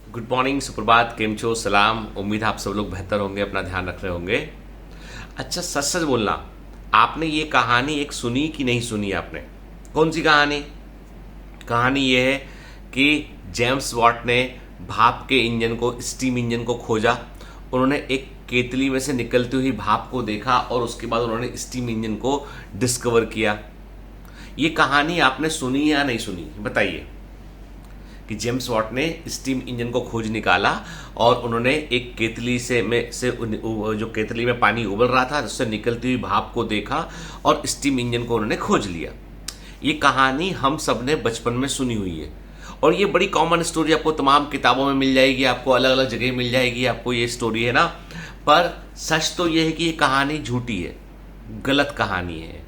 Good morning, सुप्रभात, केम छो, सलाम। उम्मीद है आप सब लोग बेहतर होंगे, अपना ध्यान रख रहे होंगे। अच्छा, सच सच बोलना, आपने ये कहानी एक सुनी कि नहीं सुनी आपने? कौन सी कहानी? कहानी ये है कि जेम्स वॉट ने भाप के इंजन को, स्टीम इंजन को खोजा। उन्होंने एक केतली में से निकलती हुई भाप को देखा और उसके बाद उन्होंने स्टीम इंजन को डिस्कवर किया। ये कहानी आपने सुनी या नहीं सुनी, बताइए। कि जेम्स वॉट ने स्टीम इंजन को खोज निकाला और उन्होंने एक केतली से जो केतली में पानी उबल रहा था उससे निकलती हुई भाप को देखा और स्टीम इंजन को उन्होंने खोज लिया। ये कहानी हम सब ने बचपन में सुनी हुई है और ये बड़ी कॉमन स्टोरी आपको तमाम किताबों में मिल जाएगी, आपको अलग अलग जगह मिल जाएगी, आपको ये स्टोरी है ना। पर सच तो ये है कि ये कहानी झूठी है, गलत कहानी है।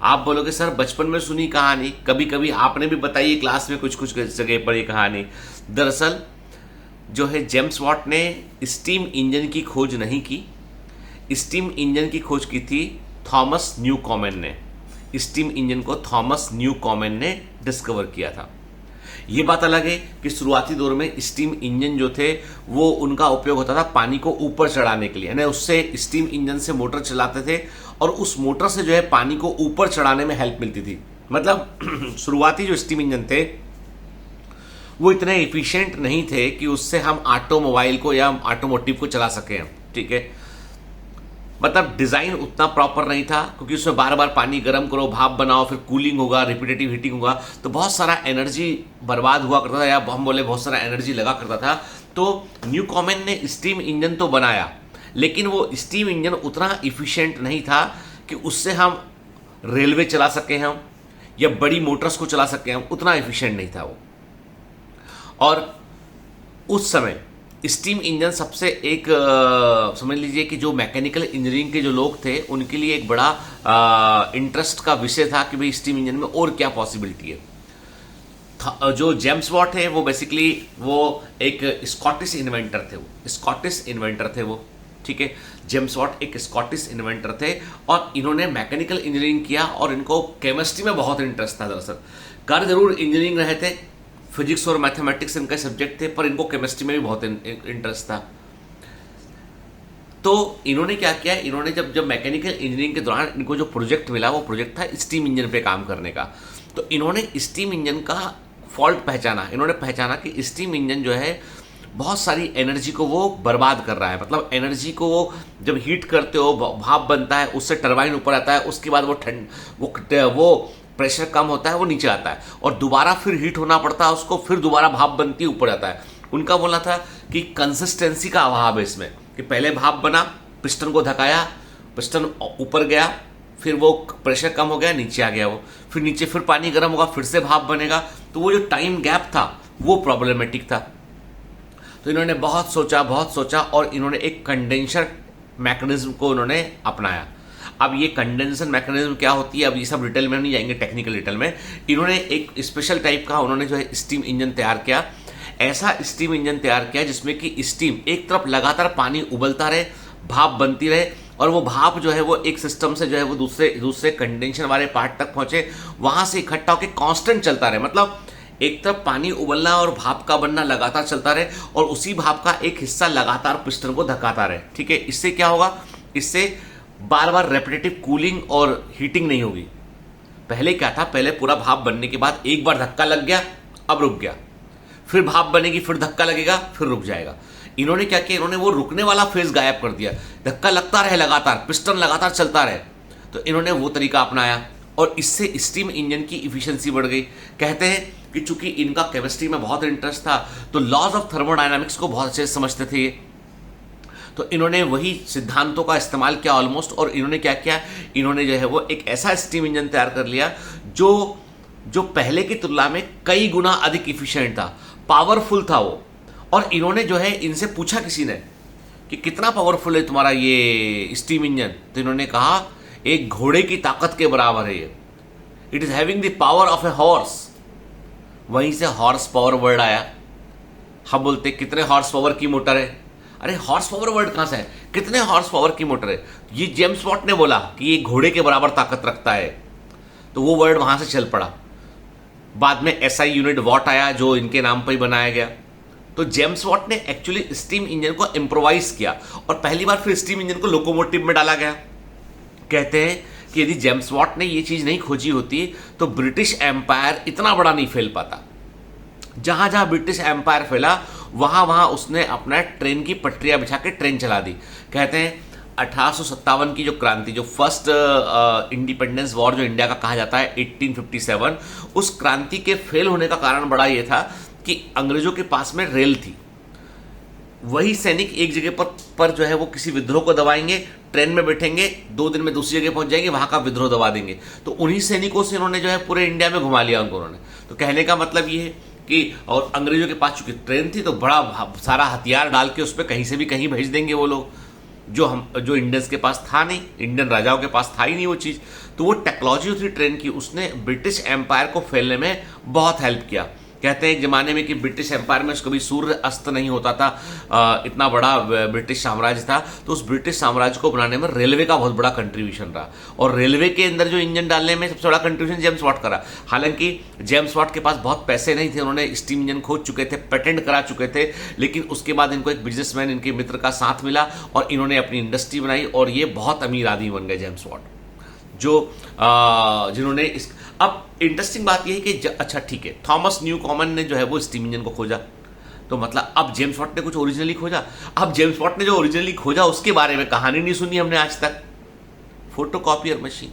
आप बोलोगे सर बचपन में सुनी कहानी, कभी कभी आपने भी बताई क्लास में कुछ कुछ जगह पर ये कहानी। दरअसल जो है जेम्स वॉट ने स्टीम इंजन की खोज नहीं की, स्टीम इंजन की खोज की थी थॉमस न्यू कॉमन ने। स्टीम इंजन को थॉमस न्यू कॉमन ने डिस्कवर किया था। ये बात अलग है कि शुरुआती दौर में स्टीम इंजन जो थे वो उनका उपयोग होता था पानी को ऊपर चढ़ाने के लिए, यानी उससे स्टीम इंजन से मोटर चलाते थे और उस मोटर से जो है पानी को ऊपर चढ़ाने में हेल्प मिलती थी। मतलब शुरुआती जो स्टीम इंजन थे वो इतने एफिशिएंट नहीं थे कि उससे हम ऑटोमोबाइल को या ऑटोमोटिव को चला सके हम, ठीक है। मतलब डिजाइन उतना प्रॉपर नहीं था क्योंकि उसमें बार बार पानी गर्म करो, भाप बनाओ, फिर कूलिंग होगा, रिपीटेटिव हीटिंग होगा, तो बहुत सारा एनर्जी बर्बाद हुआ करता था, या हम बोले बहुत सारा एनर्जी लगा करता था। तो न्यू कॉमन ने स्टीम इंजन तो बनाया, लेकिन वो स्टीम इंजन उतना इफिशियंट नहीं था कि उससे हम रेलवे चला सके हम या बड़ी मोटर्स को चला सके हम, उतना इफिशियंट नहीं था वो। और उस समय स्टीम इंजन सबसे एक समझ लीजिए कि जो मैकेनिकल इंजीनियरिंग के जो लोग थे उनके लिए एक बड़ा इंटरेस्ट का विषय था कि भाई स्टीम इंजन में और क्या पॉसिबिलिटी है। जो जेम्स वॉट है वो बेसिकली वो एक स्कॉटिश इन्वेंटर थे, वो ठीक है। जेम्स वॉट एक स्कॉटिश इन्वेंटर थे और इन्होंने मैकेनिकल इंजीनियरिंग किया और इनको केमिस्ट्री में बहुत इंटरेस्ट था। दरअसल कर जरूर इंजीनियरिंग रहे थे, फिजिक्स और मैथमेटिक्स इनके सब्जेक्ट थे, पर इनको केमिस्ट्री में भी बहुत इंटरेस्ट था। तो इन्होंने क्या किया, इन्होंने जब मैकेनिकल इंजीनियरिंग के दौरान इनको जो प्रोजेक्ट मिला वो प्रोजेक्ट था स्टीम इंजन पे काम करने का। तो इन्होंने स्टीम इंजन का फॉल्ट पहचाना। इन्होंने पहचाना कि स्टीम इंजन जो है बहुत सारी एनर्जी को वो बर्बाद कर रहा है। मतलब एनर्जी को वो जब हीट करते हो, भाप बनता है, उससे टरबाइन ऊपर आता है, उसके बाद वो प्रेशर कम होता है, वो नीचे आता है और दोबारा फिर हीट होना पड़ता है उसको, फिर दोबारा भाप बनती है, ऊपर आता है। उनका बोलना था कि कंसिस्टेंसी का अभाव है इसमें, कि पहले भाप बना, पिस्टन को धकाया, पिस्टन ऊपर गया, फिर वो प्रेशर कम हो गया, नीचे आ गया वो, फिर नीचे फिर पानी गर्म होगा, फिर से भाप बनेगा। तो वो जो टाइम गैप था वो प्रॉब्लमेटिक था। तो इन्होंने बहुत सोचा और इन्होंने एक कंडेंसर मैकेनिज्म को उन्होंने अपनाया। अब ये कंडेंसर मैकेनिज्म क्या होती है, अब ये सब डिटेल में नहीं जाएंगे, टेक्निकल डिटेल में। इन्होंने एक स्पेशल टाइप का उन्होंने जो है स्टीम इंजन तैयार किया। ऐसा स्टीम इंजन तैयार किया जिसमें कि स्टीम एक तरफ लगातार पानी उबलता रहे, भाप बनती रहे और वो भाप जो है वो एक सिस्टम से जो है वो दूसरे कंडेंसर वाले पार्ट तक पहुंचे, वहां से इकट्ठा होकर कांस्टेंट चलता रहे। मतलब एक तरफ पानी उबलना और भाप का बनना लगातार चलता रहे और उसी भाप का एक हिस्सा लगातार पिस्टन को धकाता रहे, ठीक है। इससे क्या होगा, इससे बार बार रेपिटेटिव कूलिंग और हीटिंग नहीं होगी। पहले क्या था, पहले पूरा भाप बनने के बाद एक बार धक्का लग गया, अब रुक गया, फिर भाप बनेगी, फिर धक्का लगेगा, फिर रुक जाएगा। इन्होंने क्या किया, इन्होंने वो रुकने वाला फेज गायब कर दिया, धक्का लगता रहे लगातार, पिस्टन लगातार चलता रहे। तो इन्होंने वो तरीका अपनाया और इससे स्टीम इंजन की इफिशियंसी बढ़ गई। कहते हैं कि चूंकि इनका केमिस्ट्री में बहुत इंटरेस्ट था तो लॉज ऑफ थर्मोडायनामिक्स को बहुत अच्छे से समझते थे ये। तो इन्होंने वही सिद्धांतों का इस्तेमाल किया ऑलमोस्ट, और इन्होंने क्या किया, इन्होंने जो है वो एक ऐसा स्टीम इंजन तैयार कर लिया जो पहले की तुलना में कई गुना अधिक इफिशिएंट था, पावरफुल था वो। और इन्होंने जो है इनसे पूछा किसी ने कि कितना पावरफुल है तुम्हारा ये स्टीम इंजन, तो इन्होंने कहा एक घोड़े की ताकत के बराबर है ये, it is having the power of a horse. वहीं से हॉर्स पावर वर्ड आया। हम बोलते कितने हॉर्स पावर की मोटर है, अरे हॉर्स पावर वर्ड कहां से है, कितने हॉर्स पावर की मोटर है, ये जेम्स वॉट ने बोला कि ये घोड़े के बराबर ताकत रखता है, तो वो वर्ड वहां से चल पड़ा। बाद में एसआई यूनिट वॉट आया जो इनके नाम पर ही बनाया गया। तो जेम्स वॉट ने एक्चुअली स्टीम इंजन को इम्प्रोवाइज किया और पहली बार फिर स्टीम इंजन को लोकोमोटिव में डाला गया। कहते हैं कि यदि जेम्स वॉट ने ये चीज नहीं खोजी होती तो ब्रिटिश एम्पायर इतना बड़ा नहीं फैल पाता। जहां जहां ब्रिटिश एम्पायर फैला वहां वहां उसने अपना ट्रेन की पटरियां बिछा के ट्रेन चला दी। कहते हैं 1857 की जो क्रांति, जो फर्स्ट इंडिपेंडेंस वॉर जो इंडिया का कहा जाता है 1857, उस क्रांति के फेल होने का कारण बड़ा ये था कि अंग्रेजों के पास में रेल थी। वही सैनिक एक जगह पर जो है वो किसी विद्रोह को दबाएंगे, ट्रेन में बैठेंगे, 2 दिन में दूसरी जगह पहुंच जाएंगे, वहां का विद्रोह दबा देंगे। तो उन्हीं सैनिकों से इन्होंने जो है पूरे इंडिया में घुमा लिया उन्होंने। तो कहने का मतलब ये है कि, और अंग्रेजों के पास चूंकि ट्रेन थी तो बड़ा सारा हथियार डाल के उस पर कहीं से भी कहीं भेज देंगे वो लोग, जो इंडियंस के पास था नहीं, इंडियन राजाओं के पास था ही नहीं वो चीज। तो वो टेक्नोलॉजी थी ट्रेन की, उसने ब्रिटिश एम्पायर को फैलने में बहुत हेल्प किया। कहते हैं एक जमाने में कि ब्रिटिश एम्पायर में कभी सूर्य अस्त नहीं होता था, इतना बड़ा ब्रिटिश साम्राज्य था। तो उस ब्रिटिश साम्राज्य को बनाने में रेलवे का बहुत बड़ा कंट्रीब्यूशन रहा, और रेलवे के अंदर जो इंजन डालने में सबसे बड़ा कंट्रीब्यूशन जेम्स वॉट करा। हालांकि जेम्स वॉट के पास बहुत पैसे नहीं थे, उन्होंने स्टीम इंजन खोज चुके थे, पेटेंट करा चुके थे, लेकिन उसके बाद इनको एक बिजनेसमैन, इनके मित्र का साथ मिला और इन्होंने अपनी इंडस्ट्री बनाई और ये बहुत अमीर आदमी बन गए जेम्स वॉट, जिन्होंने अब इंटरेस्टिंग बात यह है कि अच्छा ठीक है, थॉमस न्यूकॉमन ने जो है वो स्टीम इंजन को खोजा, तो मतलब अब जेम्स वॉट ने कुछ ओरिजिनली खोजा। अब जेम्स वॉट ने जो ओरिजिनली खोजा उसके बारे में कहानी नहीं सुनी हमने आज तक। फोटोकॉपियर मशीन,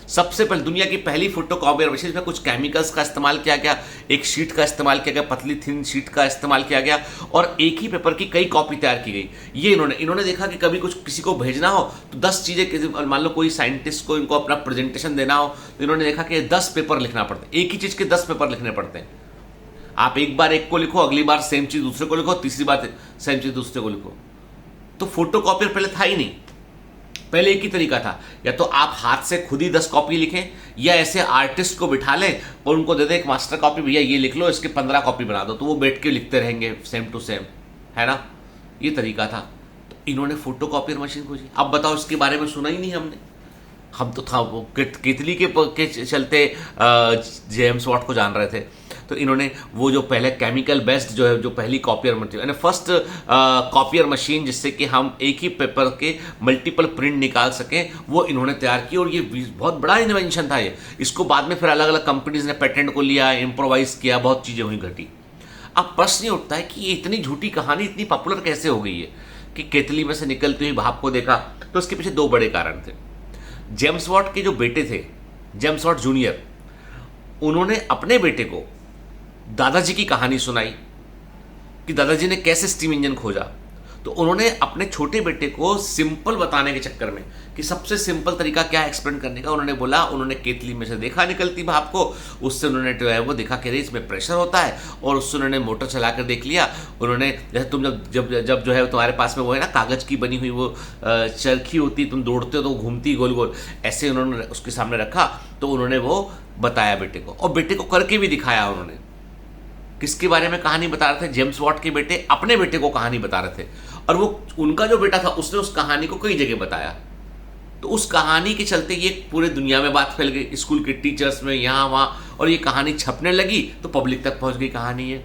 सबसे पहले दुनिया की पहली फोटोकॉपियर मशीन में कुछ केमिकल्स का इस्तेमाल किया गया, एक शीट का इस्तेमाल किया गया, पतली थिन शीट का इस्तेमाल किया गया और एक ही पेपर की कई कॉपी तैयार की गई। ये इन्होंने देखा कि कभी कुछ किसी को भेजना हो तो 10 चीजें, मान लो कोई साइंटिस्ट को इनको अपना प्रेजेंटेशन देना हो तो इन्होंने देखा कि 10 पेपर लिखना पड़ता है, एक ही चीज के 10 पेपर लिखने पड़ते हैं। आप एक बार एक को लिखो, अगली बार सेम चीज दूसरे को लिखो, तीसरी बार सेम चीज दूसरे को लिखो। तो फोटोकॉपियर पहले था ही नहीं, पहले एक ही तरीका था, या तो आप हाथ से खुद ही 10 कॉपी लिखें या ऐसे आर्टिस्ट को बिठा लें और उनको दे दें एक मास्टर कॉपी, भैया ये लिख लो, इसके 15 कॉपी बना दो, तो वो बैठ के लिखते रहेंगे सेम टू सेम, है ना। ये तरीका था। तो इन्होंने फोटोकॉपियर मशीन खोजी। अब बताओ, इसके बारे में सुना ही नहीं हमने। हम तो था वो केतली के चलते जेम्स वॉट को जान रहे थे। तो इन्होंने वो जो पहले केमिकल बेस्ड जो है, जो पहली copier machine, first copier machine जिससे कि हम एक ही पेपर के मल्टीपल प्रिंट निकाल सकें, वो इन्होंने तैयार की। और ये बहुत बड़ा इन्वेंशन था ये। इसको बाद में फिर अलग अलग कंपनीज ने पेटेंट को लिया, इम्प्रोवाइज किया, बहुत चीजें हुई घटी। अब प्रश्न ये उठता है कि ये इतनी झूठी कहानी इतनी पॉपुलर कैसे हो गई है कि केतली में से निकलती हुई भाप को देखा। तो इसके पीछे 2 बड़े कारण थे। जेम्स वॉट के जो बेटे थे, जेम्स वॉट जूनियर, उन्होंने अपने बेटे को दादाजी की कहानी सुनाई कि दादाजी ने कैसे स्टीम इंजन खोजा। तो उन्होंने अपने छोटे बेटे को सिंपल बताने के चक्कर में कि सबसे सिंपल तरीका क्या है एक्सप्लेन करने का, उन्होंने बोला, उन्होंने केतली में से देखा निकलती भाप को, उससे उन्होंने जो है वो देखा कि इसमें प्रेशर होता है, और उससे उन्होंने मोटर चला कर देख लिया। उन्होंने जैसे तुम जब जो है तुम्हारे पास में वो है ना कागज की बनी हुई वो चरखी होती, तुम दौड़ते हो तो घूमती गोल गोल, ऐसे उन्होंने उसके सामने रखा। तो उन्होंने वो बताया बेटे को, और बेटे को करके भी दिखाया उन्होंने। किसके बारे में कहानी बता रहे थे? जेम्स वॉट के बेटे अपने बेटे को कहानी बता रहे थे, और वो उनका जो बेटा था उसने उस कहानी को कई जगह बताया। तो उस कहानी के चलते ये पूरे दुनिया में बात फैल गई, स्कूल के टीचर्स में, यहां वहां, और ये कहानी छपने लगी तो पब्लिक तक पहुंच गई कहानी है।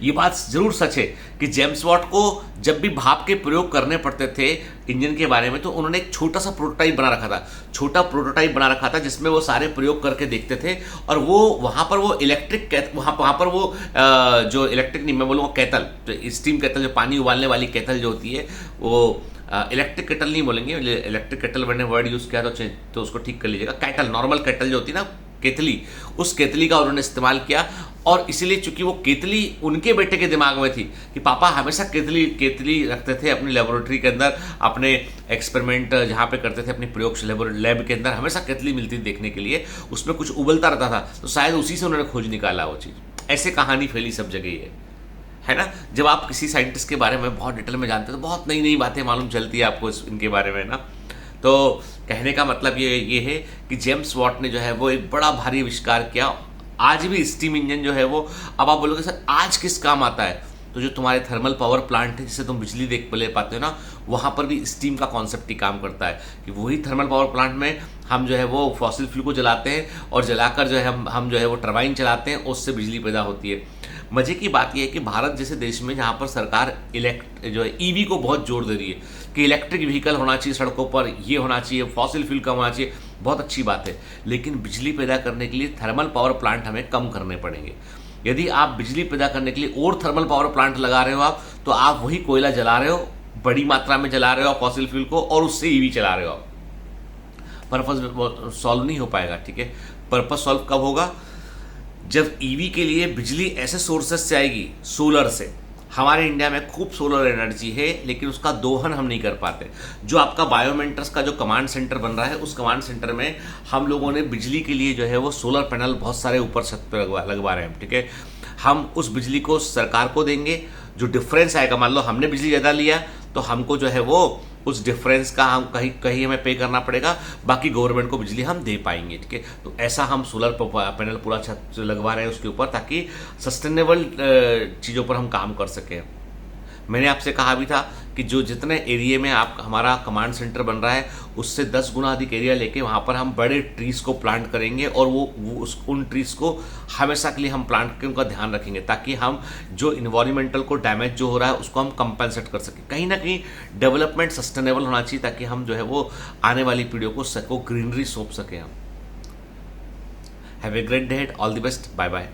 ये बात जरूर सच है कि जेम्स वॉट को जब भी भाप के प्रयोग करने पड़ते थे इंजन के बारे में, तो उन्होंने एक छोटा सा प्रोटोटाइप बना रखा था जिसमें वो सारे प्रयोग करके देखते थे। और वो वहां पर वो इलेक्ट्रिक, वहां पर वो जो इलेक्ट्रिक नहीं, मैं बोलूँगा कैटल, जो स्टीम कैटल, जो पानी उबालने वाली कैटल जो होती है, वो इलेक्ट्रिक केटल नहीं बोलेंगे, इलेक्ट्रिक केटल मैंने वर्ड यूज किया तो उसको ठीक कर लीजिएगा। कैटल, नॉर्मल केटल जो होती है ना, केतली, उस केतली का उन्होंने इस्तेमाल किया। और इसीलिए चूंकि वो केतली उनके बेटे के दिमाग में थी कि पापा हमेशा केतली रखते थे अपनी लेबोरेटरी के अंदर, अपने एक्सपेरिमेंट जहाँ पे करते थे अपनी प्रयोगशाला लैब के अंदर, हमेशा केतली मिलती थी देखने के लिए, उसमें कुछ उबलता रहता था, तो शायद उसी से उन्होंने खोज निकाला वो चीज़। ऐसे कहानी फैली सब जगह है ना। जब आप किसी साइंटिस्ट के बारे में बहुत डिटेल में जानते हैं तो बहुत नई नई बातें मालूम चलती है आपको इनके बारे में ना। तो कहने का मतलब ये है कि जेम्स वॉट ने जो है वो एक बड़ा भारी आविष्कार किया। आज भी स्टीम इंजन जो है वो, अब आप बोलोगे सर आज किस काम आता है, तो जो तुम्हारे थर्मल पावर प्लांट है जिससे तुम बिजली ले पाते हो ना, वहाँ पर भी स्टीम का कॉन्सेप्ट ही काम करता है कि वही थर्मल पावर प्लांट में हम जो है वो फॉसिल फ्यूल को जलाते हैं और जलाकर जो है हम जो है वो टरबाइन चलाते हैं, उससे बिजली पैदा होती है। मजे की बात यह है कि भारत जैसे देश में जहाँ पर सरकार जो है ईवी को बहुत जोर दे रही है कि इलेक्ट्रिक व्हीकल होना चाहिए सड़कों पर, ये होना चाहिए, फॉसिल फ्यूल कम होना चाहिए, बहुत अच्छी बात है। लेकिन बिजली पैदा करने के लिए थर्मल पावर प्लांट हमें कम करने पड़ेंगे। यदि आप बिजली पैदा करने के लिए और थर्मल पावर प्लांट लगा रहे हो आप, तो आप वही कोयला जला रहे हो, बड़ी मात्रा में जला रहे हो फॉसिल फ्यूल को, और उससे ईवी चला रहे हो आप। पर्पस सॉल्व नहीं हो पाएगा, ठीक है। पर्पस सॉल्व कब होगा? जब ईवी के लिए बिजली ऐसे सोर्सेस से आएगी, सोलर से। हमारे इंडिया में खूब सोलर एनर्जी है, लेकिन उसका दोहन हम नहीं कर पाते। जो आपका बायोमेंटर्स का जो कमांड सेंटर बन रहा है, उस कमांड सेंटर में हम लोगों ने बिजली के लिए जो है वो सोलर पैनल बहुत सारे ऊपर छत पे लगवा रहे हैं, ठीक है। हम उस बिजली को सरकार को देंगे, जो डिफरेंस आएगा, मान लो हमने बिजली ज़्यादा लिया तो हमको जो है वो उस डिफरेंस का हम कहीं हमें पे करना पड़ेगा, बाकी गवर्नमेंट को बिजली हम दे पाएंगे, ठीक है। तो ऐसा हम सोलर पैनल पूरा छत लगवा रहे हैं उसके ऊपर, ताकि सस्टेनेबल चीज़ों पर हम काम कर सकें। मैंने आपसे कहा भी था कि जो जितने एरिया में आप हमारा कमांड सेंटर बन रहा है, उससे 10 गुना अधिक एरिया लेके वहाँ पर हम बड़े ट्रीज को प्लांट करेंगे, और उन ट्रीज को हमेशा के लिए हम प्लांट के उनका ध्यान रखेंगे, ताकि हम जो इन्वायरमेंटल को डैमेज जो हो रहा है उसको हम कंपेंसेट कर सकें। कहीं ना कहीं डेवलपमेंट सस्टेनेबल होना चाहिए, ताकि हम जो है वो आने वाली पीढ़ियों को ग्रीनरी सौंप सकें हम। Have a great day, all the best, bye bye.